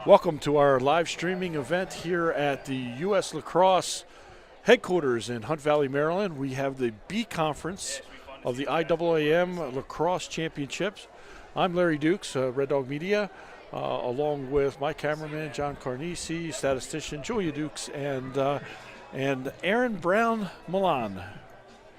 Welcome to our live streaming event here at the U.S. Lacrosse headquarters in Hunt Valley, Maryland. We have the B conference of the IAAM Lacrosse Championships. I'm Larry Dukes, Red Dog Media, along with my cameraman, John Carnesi, statistician Julia Dukes, and Aaron Brown Milan.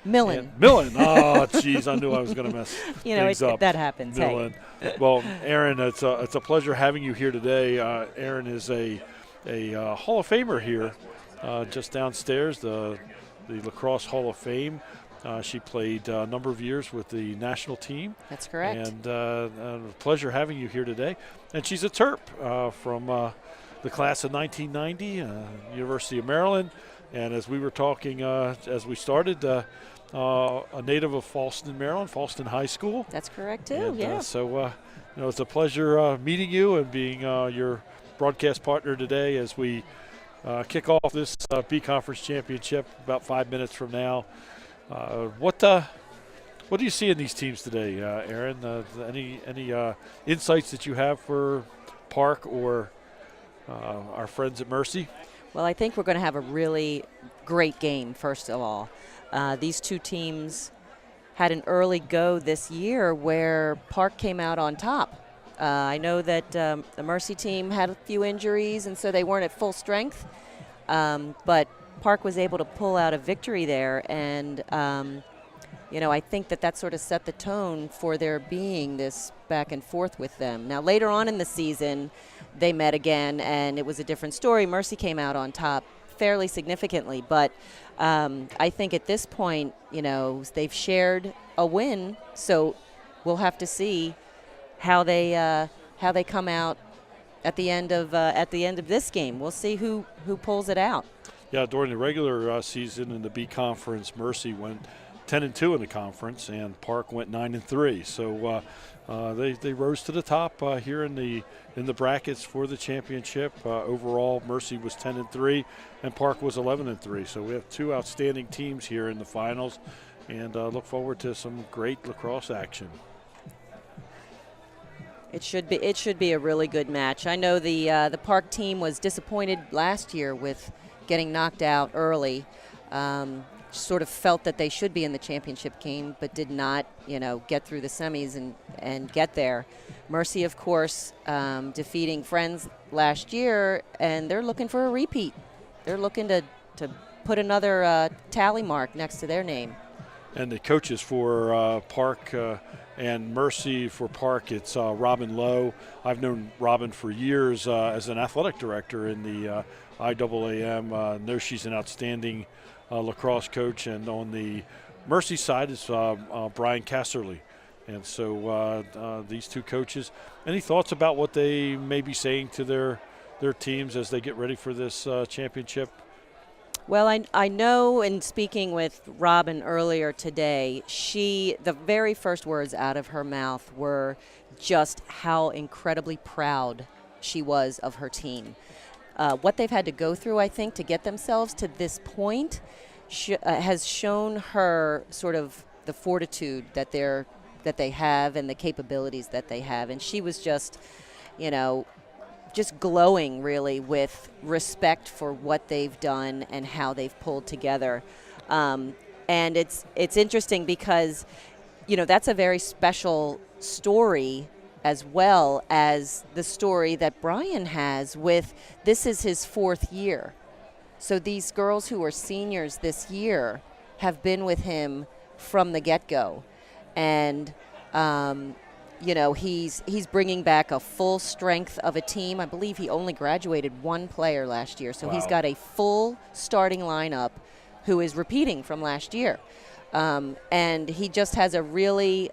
Millen. Millen. Oh, jeez, I knew I was going to mess things up. That happens. Millen. Hey. Well, Aaron, it's a pleasure having you here today. Aaron is a Hall of Famer here, just downstairs, the Lacrosse Hall of Fame. She played a number of years with the national team. That's correct. And a pleasure having you here today. And she's a Terp from the class of 1990, University of Maryland. And as we were talking, as we started, a native of Fallston, Maryland, Fallston High School. That's correct, too, And, yeah. It's a pleasure meeting you and being your broadcast partner today as we kick off this B Conference Championship about 5 minutes from now. What do you see in these teams today, Aaron? Any insights that you have for Park or our friends at Mercy? Well, I think we're going to have a really great game, first of all. These two teams had an early go this year where Park came out on top. I know that the Mercy team had a few injuries, and so they weren't at full strength. But Park was able to pull out a victory there, and I think that sort of set the tone for there being this back and forth with them. Now, later on in the season, they met again, and it was a different story. Mercy came out on top fairly significantly, but I think at this point, they've shared a win, so we'll have to see how they come out at the end of this game. We'll see who pulls it out. Yeah, during the regular season in the B Conference, Mercy went 10-2 in the conference, and Park went 9-3. So they rose to the top here in the brackets for the championship. Overall, Mercy was 10-3, and Park was 11-3. So we have two outstanding teams here in the finals, and look forward to some great lacrosse action. It should be a really good match. I know the Park team was disappointed last year with getting knocked out early. Sort of felt that they should be in the championship game, but did not, get through the semis and get there. Mercy, of course, defeating Friends last year, and they're looking for a repeat. They're looking to put another tally mark next to their name. And the coaches for Park and Mercy for Park, it's Robin Lowe. I've known Robin for years as an athletic director in the IAAM. I know she's an outstanding lacrosse coach, and on the Mercy side is Brian Casserly. And so these two coaches, any thoughts about what they may be saying to their teams as they get ready for this championship? Well, I know in speaking with Robin earlier today, the very first words out of her mouth were just how incredibly proud she was of her team. What they've had to go through, I think, to get themselves to this point has shown her sort of the fortitude that they have and the capabilities that they have. And she was just glowing really with respect for what they've done and how they've pulled together. And it's interesting because, that's a very special story, as well as the story that Brian has with this is his fourth year. So these girls who are seniors this year have been with him from the get-go. And, he's bringing back a full strength of a team. I believe he only graduated one player last year. So He's got a full starting lineup who is repeating from last year. And he just has a really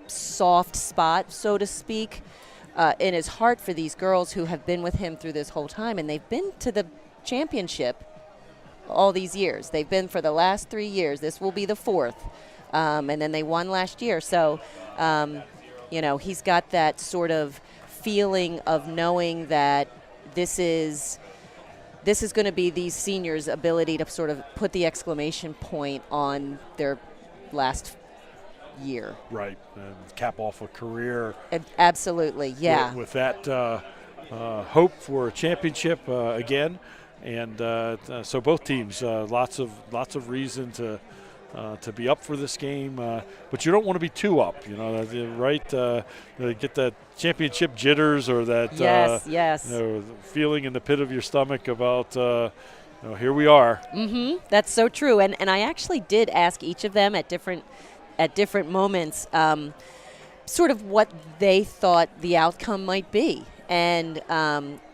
soft spot, so to speak, in his heart for these girls who have been with him through this whole time. And they've been to the championship all these years. They've been for the last 3 years. This will be the fourth. And then they won last year. So, he's got that sort of feeling of knowing that this is going to be these seniors' ability to sort of put the exclamation point on their last year. Right, and cap off a career. Absolutely, yeah. With that hope for a championship again. And so both teams, lots of reason to be up for this game, but you don't want to be too up, right? Get that championship jitters or that yes. feeling in the pit of your stomach about here we are. That's so true. And I actually did ask each of them at different moments sort of what they thought the outcome might be. And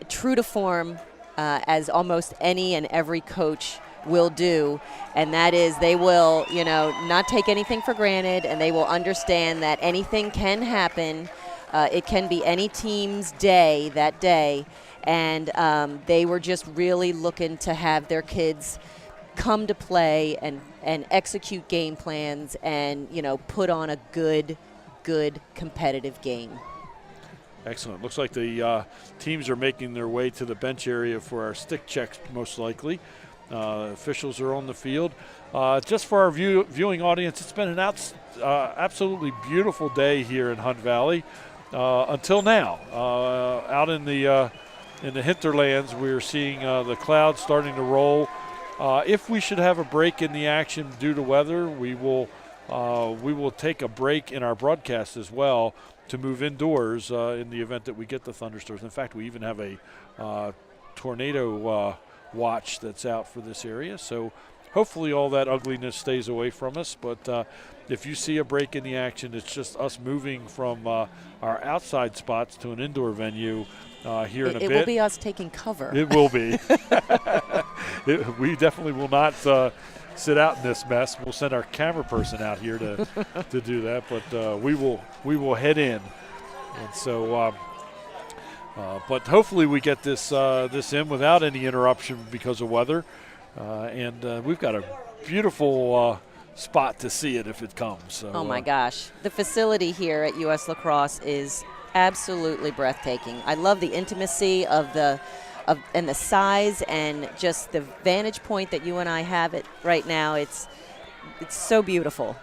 true to form, as almost any and every coach will do, and that is they will, not take anything for granted, and they will understand that anything can happen. It can be any team's day that day, and they were just really looking to have their kids come to play and execute game plans and, put on a good competitive game. Excellent. Looks like the teams are making their way to the bench area for our stick checks, most likely. Officials are on the field. Just for our viewing audience, it's been an absolutely beautiful day here in Hunt Valley until now. Out in the hinterlands, we're seeing the clouds starting to roll. If we should have a break in the action due to weather, we will take a break in our broadcast as well to move indoors in the event that we get the thunderstorms. In fact, we even have a tornado watch that's out for this area. So hopefully all that ugliness stays away from us. But if you see a break in the action, it's just us moving from our outside spots to an indoor venue here in a bit. It will be us taking cover. It will be. We definitely will not sit out in this mess. We'll send our camera person out here to do that, but we will head in, and so. But hopefully we get this in without any interruption because of weather, and we've got a beautiful spot to see it if it comes. So, oh my gosh, the facility here at US Lacrosse is absolutely breathtaking. I love the intimacy and the size and just the vantage point that you and I have it right now. It's so beautiful.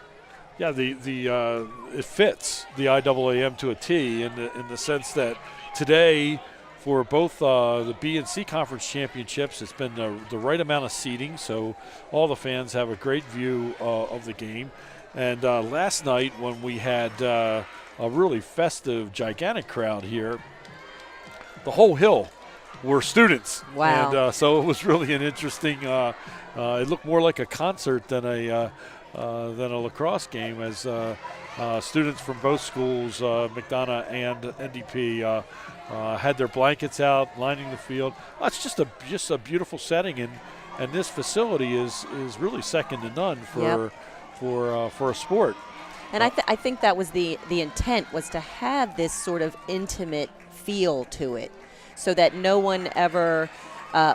Yeah, it fits the IAAM to a T in the sense that today for both the B and C conference championships, it's been the right amount of seating, so all the fans have a great view of the game. And last night when we had a really festive, gigantic crowd here, the whole hill were students. Wow. And so it was really an interesting, it looked more like a concert than a lacrosse game as students from both schools, McDonough and NDP, had their blankets out, lining the field. It's just a beautiful setting, and this facility is really second to none for a sport. And I think that was the intent, was to have this sort of intimate feel to it, so that no one ever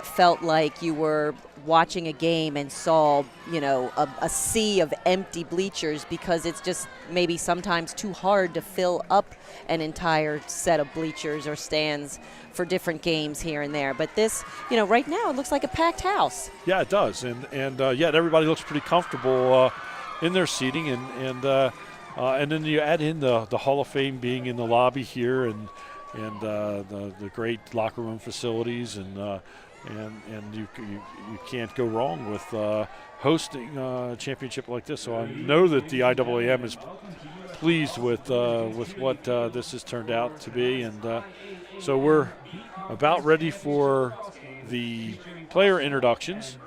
felt like you were watching a game and saw, a sea of empty bleachers, because it's just maybe sometimes too hard to fill up an entire set of bleachers or stands for different games here and there. But this, right now it looks like a packed house. Yeah, it does, and yet everybody looks pretty comfortable in their seating, and then you add in the Hall of Fame being in the lobby here, and the great locker room facilities, and you can't go wrong with hosting a championship like this. So I know that the IAAM is pleased with what this has turned out to be, and so we're about ready for the player introductions.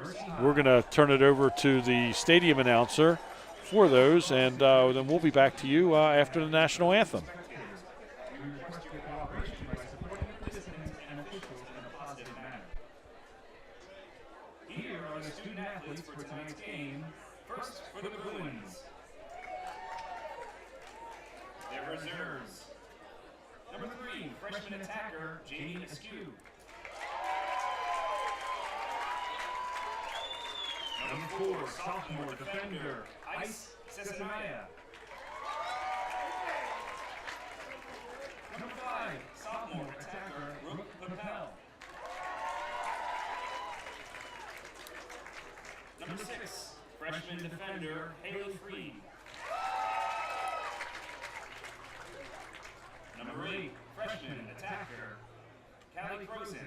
We're going to turn it over to the stadium announcer for those, and then we'll be back to you after the national anthem. Here are the student athletes for tonight's game. First for the Bruins. Their reserves. Number 3, freshman attacker, Jamie Askew. Number 4, sophomore defender, Ice Cesanaya. Number 5, sophomore attacker, Rook Papel. Number 6, freshman defender, Haley Freed. Number 8, freshman attacker, throws in.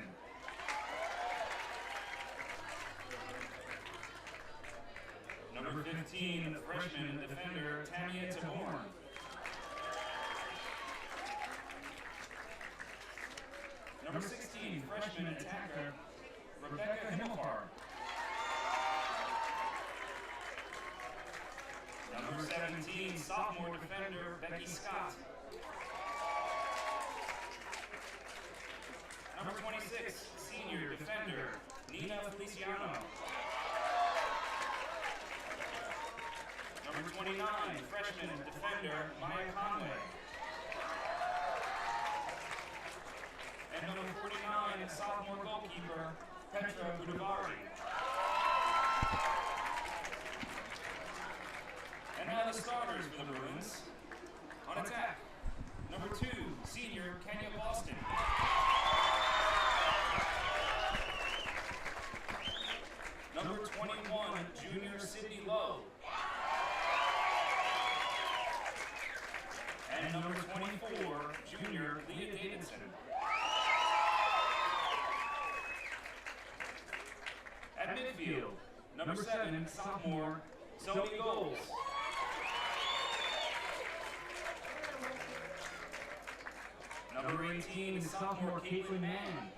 Number 15, freshman defender Tamia Taborn. Number 16, freshman attacker Rebecca Himmelfarb. Number 17, sophomore defender Becky Scott. Number 26, senior defender Nina Feliciano. Number 29, freshman defender Maya Conway. And number 49, sophomore goalkeeper Petra Budavari. And now the starters for the Bruins. On attack, number 2, senior Kenya Boston. Number 21, junior Sydney Lowe. And number 24, junior Leah Davidson. At midfield, number 7, sophomore Zoe Goals. Number 18, sophomore Caitlin Mann.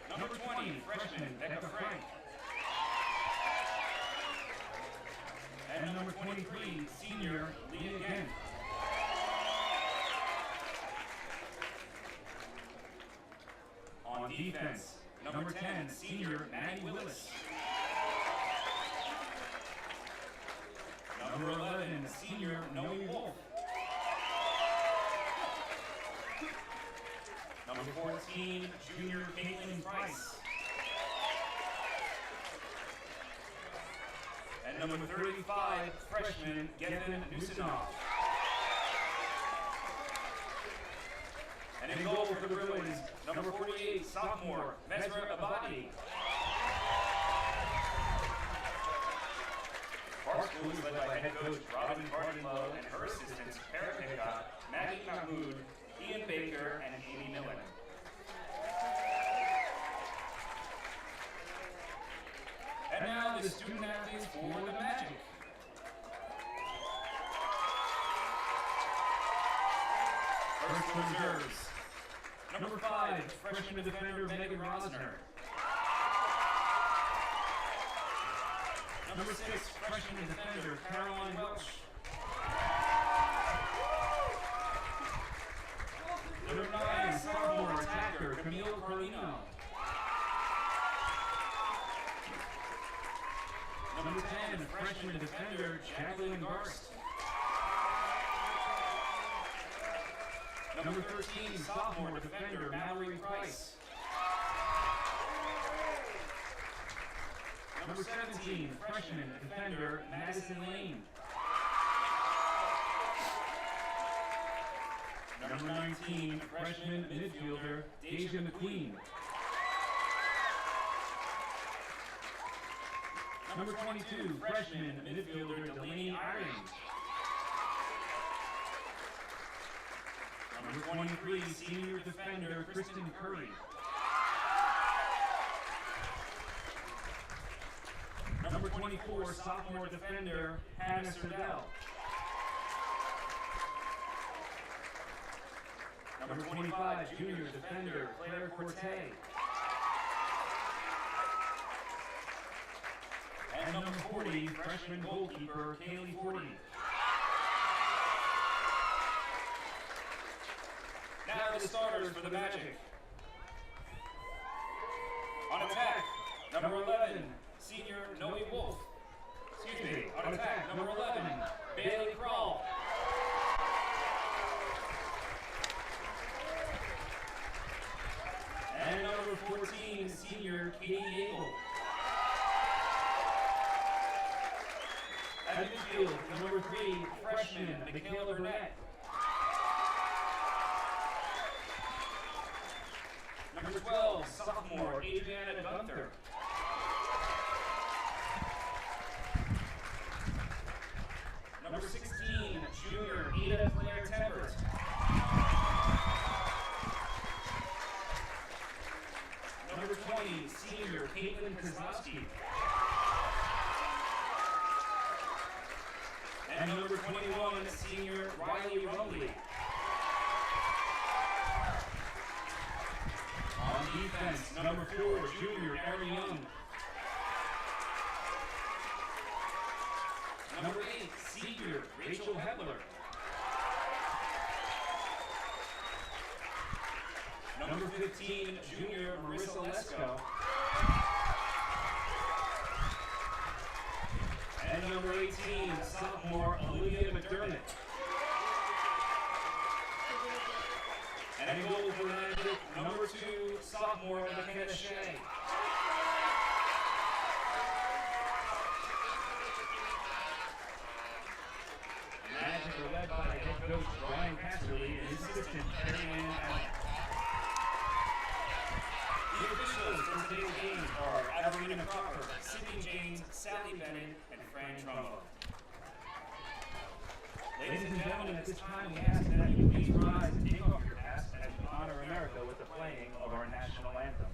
Number 20, freshman Becca Frank. And number 23, senior Leah Gent. On defense, number 10, senior Maddie Willis. Number 11, senior Noe Wolf. Number 14, junior Caitlin Price. And number 35, freshman Gavin Nusinoff. And in goal for the Bruins, number 48, sophomore Mesra Abadi. Our school is led by head coach Robin Cardinlow and her assistants Kara Pickup, Maggie Mahmood, Ian Baker, and Amy Millen. And now the student athletes for the Magic. First reserves. Number 5, freshman defender Megan Rosner. Number 6, freshman defender Caroline Welch. Number 9, sophomore attacker Camille Carlino. Number 10, freshman defender Jacqueline Garst. Number 13, sophomore defender Mallory Price. Number 17, freshman defender Madison Lane. Number 19, freshman midfielder Deja McQueen. Number 22, freshman midfielder Delaney Iring. Number 23, senior defender Kristen Curry. Number 24, sophomore defender Hannah Serdell. Number 25, junior defender Claire Corte. And number 40, freshman goalkeeper Kaylee Forty. Now the starters for the Magic. On attack, number 11, senior Noe Wolf. Excuse me, on attack, number 11, Bailey Krall. And number 14, senior Katie Yale. At midfield, number 3, freshman Michaela Burnett. Number 12, sophomore Adriana Gunther. Number 16, junior Ada Claire Tempert. And number 21, senior Riley Rumley. On defense, number 4, junior Aaron Young. Number 8, senior Rachel Hebler. Number 15, junior Marissa Lesko. And number 18, sophomore Olivia McDermott. And a goal for Magic, number 2, sophomore McKenna Shea. Magic are led by head coach Brian Casserly and his assistant Terry Ann Allen. The officials for today's games are Adelina Crawford, Sydney James, Sally Bennett, and Fran Trumbo. Ladies and gentlemen, at this time we ask that you please rise and take off your hats as we honor America with the playing of our national anthem.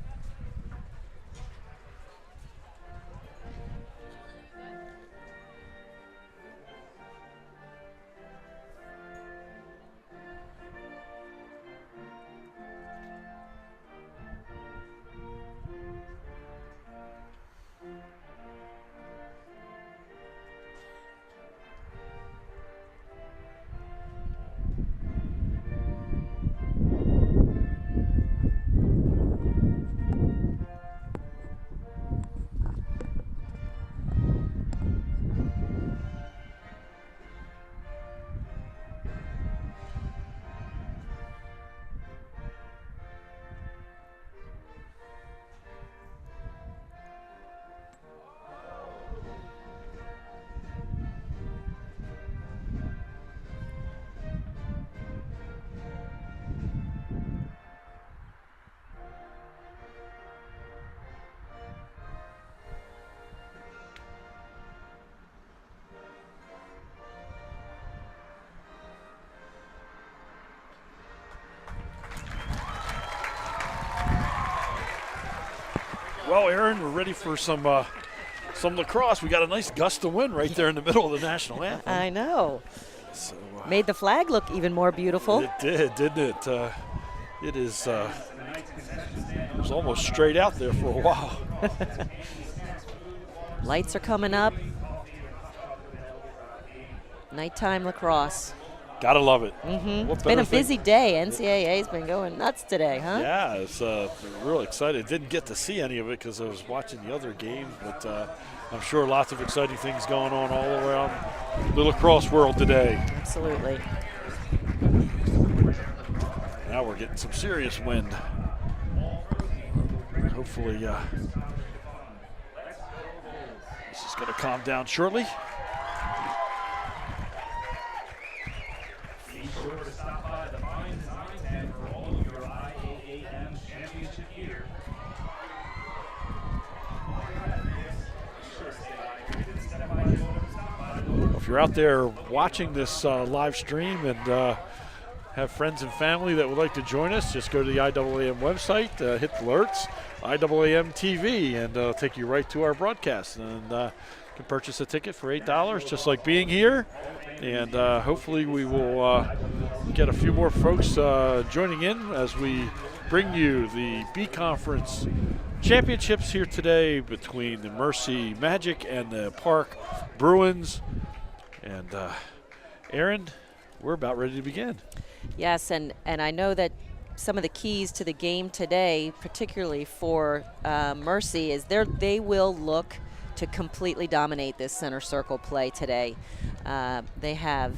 Well, Aaron, we're ready for some lacrosse. We got a nice gust of wind right there in the middle of the national anthem. I know. So, Made the flag look even more beautiful. It did, didn't it? It is. It was almost straight out there for a while. Lights are coming up. Nighttime lacrosse. Gotta love it. It's been a busy day. NCAA's been going nuts today, huh? Yeah, it's real excited. Didn't get to see any of it because I was watching the other games, but I'm sure lots of exciting things going on all around the lacrosse world today. Absolutely. Now we're getting some serious wind. Hopefully, this is going to calm down shortly. Be sure to stop by the Fine Design tent for all of your IAAM championship gear. If you're out there watching this live stream and have friends and family that would like to join us, just go to the IAAM website, hit the alerts, IAAM TV, and it'll take you right to our broadcast. And you can purchase a ticket for $8, just like being here. And hopefully we will get a few more folks joining in as we bring you the B Conference championships here today between the Mercy Magic and the Park Bruins. And Aaron, we're about ready to begin. Yes, and I know that some of the keys to the game today, particularly for Mercy, is they will look to completely dominate this center circle play today. They have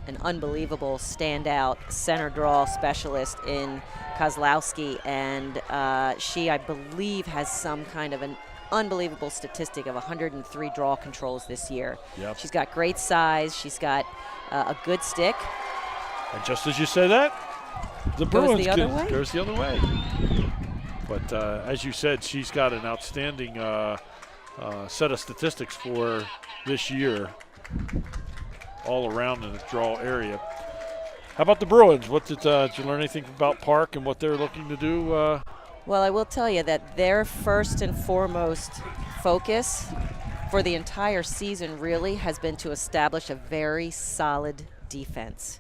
an unbelievable standout center draw specialist in Kozlowski, and she, I believe, has some kind of an unbelievable statistic of 103 draw controls this year. Yep. She's got great size. She's got a good stick. And just as you say that, the Goes Bruins the other way. goes the other way. But as you said, she's got an outstanding set of statistics for this year all around in the draw area. How about the Bruins? What did you learn anything about Park and what they're looking to do? Well, I will tell you that their first and foremost focus for the entire season really has been to establish a very solid defense.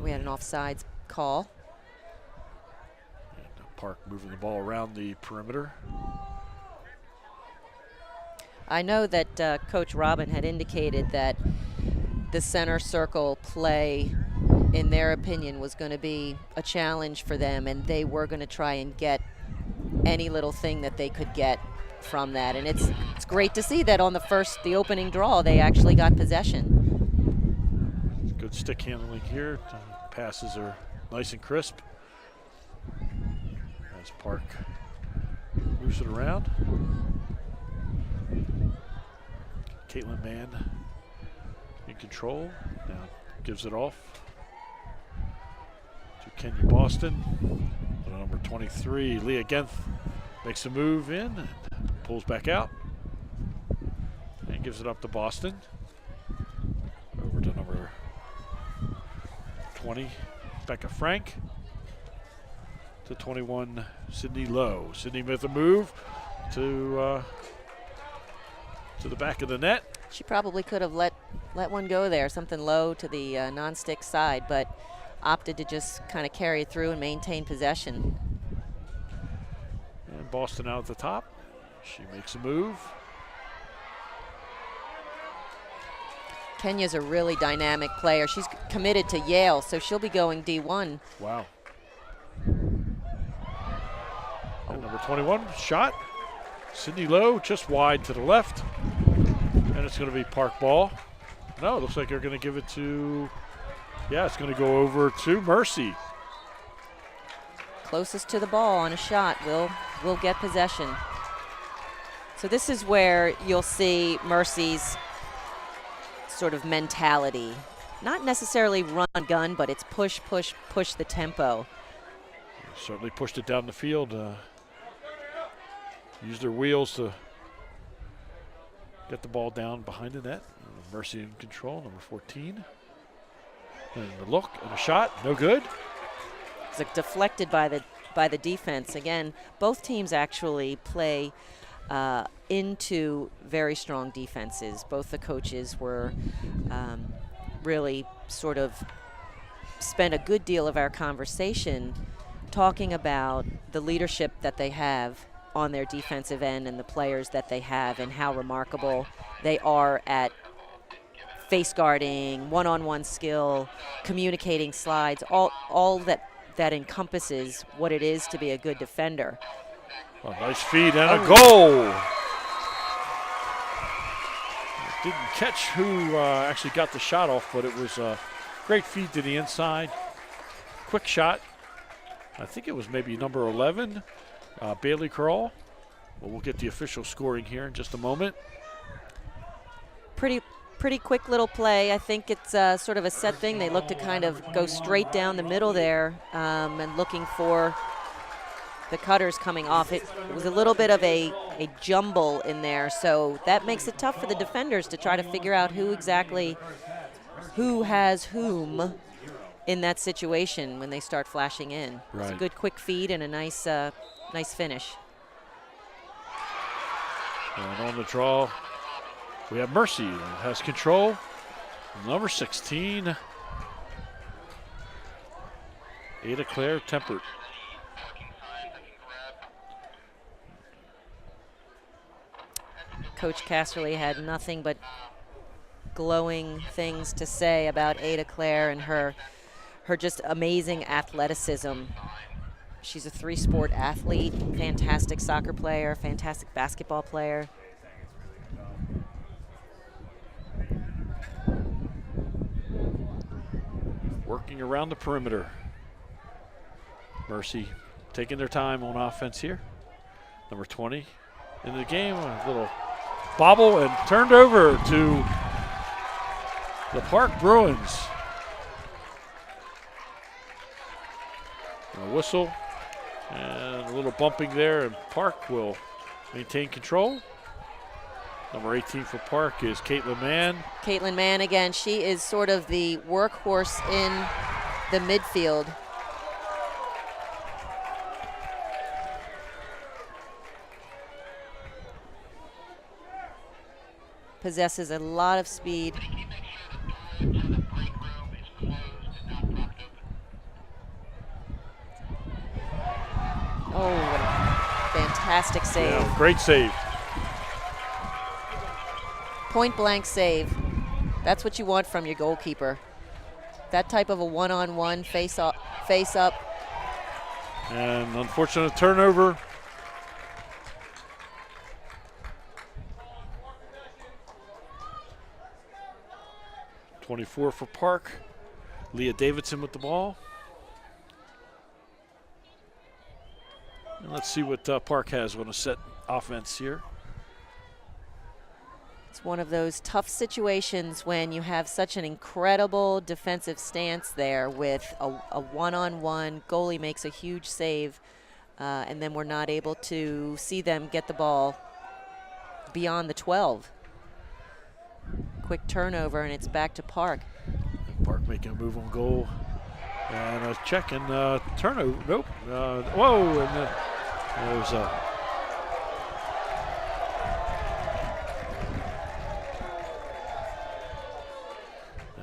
We had an offsides call. And Park moving the ball around the perimeter. I know that Coach Robin had indicated that the center circle play, in their opinion, was going to be a challenge for them, and they were going to try and get any little thing that they could get from that. And it's great to see that on the opening draw, they actually got possession. Good stick handling here. Passes are nice and crisp. As Park moves it around. Caitlin Mann in control. Now gives it off to Kenya Boston. Number 23, Leah Genth, makes a move in and pulls back out and gives it up to Boston. Over to number 20, Becca Frank. To 21, Sydney Lowe. Sydney with a move to the back of the net. She probably could have let one go there, something low to the non-stick side, but opted to just kind of carry it through and maintain possession. And Boston out at the top. She makes a move. Kenya's a really dynamic player. She's committed to Yale, so she'll be going D1. Wow. And number 21, shot. Sydney Lowe just wide to the left. And it's going to be Park ball. No, it looks like they're going to give it to, yeah, it's going to go over to Mercy. Closest to the ball on a shot will get possession. So this is where you'll see Mercy's sort of mentality. Not necessarily run gun, but it's push, push, push the tempo. Certainly pushed it down the field. Used their wheels to get the ball down behind the net. Mercy in control, number 14. And the look and a shot, no good. It's like deflected by the defense. Again, both teams actually play into very strong defenses. Both the coaches were really sort of spent a good deal of our conversation talking about the leadership that they have on their defensive end and the players that they have and how remarkable they are at face guarding, one-on-one skill, communicating slides, all that encompasses what it is to be a good defender. A nice feed and a goal. Didn't catch who actually got the shot off, but it was a great feed to the inside. Quick shot. I think it was maybe number 11, Bailey Curl. Well, we'll get the official scoring here in just a moment. Pretty quick little play. I think it's sort of a set thing. They look to kind of go straight down the middle there and looking for the cutters coming off. It was a little bit of a jumble in there, so that makes it tough for the defenders to try to figure out who has whom in that situation when they start flashing in. Right. It's a good quick feed and a nice finish. And on the draw, we have Mercy that has control. Number 16, Ada Claire Tempert. Coach Casserly had nothing but glowing things to say about Ada Claire and her just amazing athleticism. She's a three-sport athlete, fantastic soccer player, fantastic basketball player. Working around the perimeter. Mercy taking their time on offense here. Number 20 in the game, a little bobble and turned over to the Park Bruins. And a whistle and a little bumping there, and Park will maintain control. Number 18 for Park is Caitlin Mann. Caitlin Mann, again, she is sort of the workhorse in the midfield. possesses a lot of speed. Oh, what a fantastic save. Yeah, great save. Point blank save. That's what you want from your goalkeeper. That type of a one-on-one face up. And unfortunate turnover. .24 for Park. Leah Davidson with the ball. And let's see what Park has on a set offense here. It's one of those tough situations when you have such an incredible defensive stance there with a one-on-one. Goalie makes a huge save, and then we're not able to see them get the ball beyond the 12. Quick turnover, and it's back to Park. Park making a move on goal. And a check and turnover. Nope. Whoa. And there's a.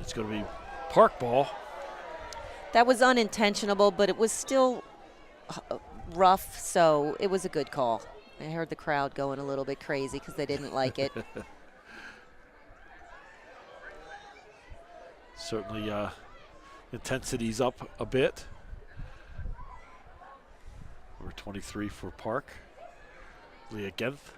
It's going to be Park ball. That was unintentional, but it was still rough, so it was a good call. I heard the crowd going a little bit crazy because they didn't like it. Certainly intensity's up a bit. Number 23 for Park. Leah Genth.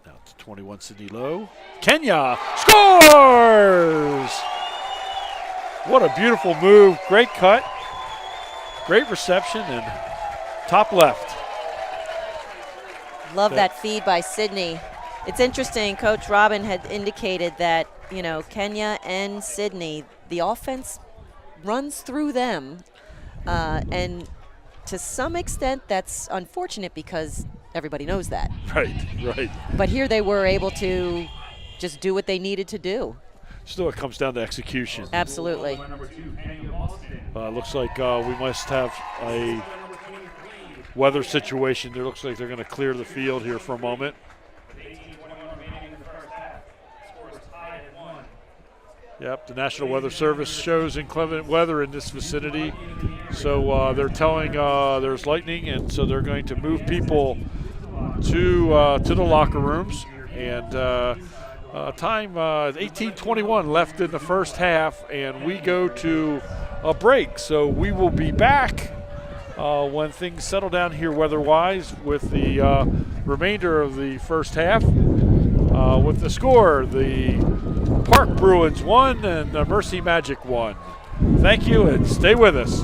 Now to 21, Sydney Lowe. Kenya scores! What a beautiful move. Great cut. Great reception and top left. Love that feed by Sydney. It's interesting, Coach Robin had indicated that, you know, Kenya and Sydney, the offense runs through them. And to some extent, that's unfortunate because everybody knows that. Right. But here they were able to just do what they needed to do. Still, it comes down to execution. Absolutely. Looks like we must have a weather situation. It looks like they're going to clear the field here for a moment. Yep, the National Weather Service shows inclement weather in this vicinity. So they're telling there's lightning, and so they're going to move people to the locker rooms. And time 18:21 left in the first half, and we go to a break. So we will be back when things settle down here weather-wise with the remainder of the first half. With the score, the Park Bruins 1 and the Mercy Magic 1. Thank you, and stay with us.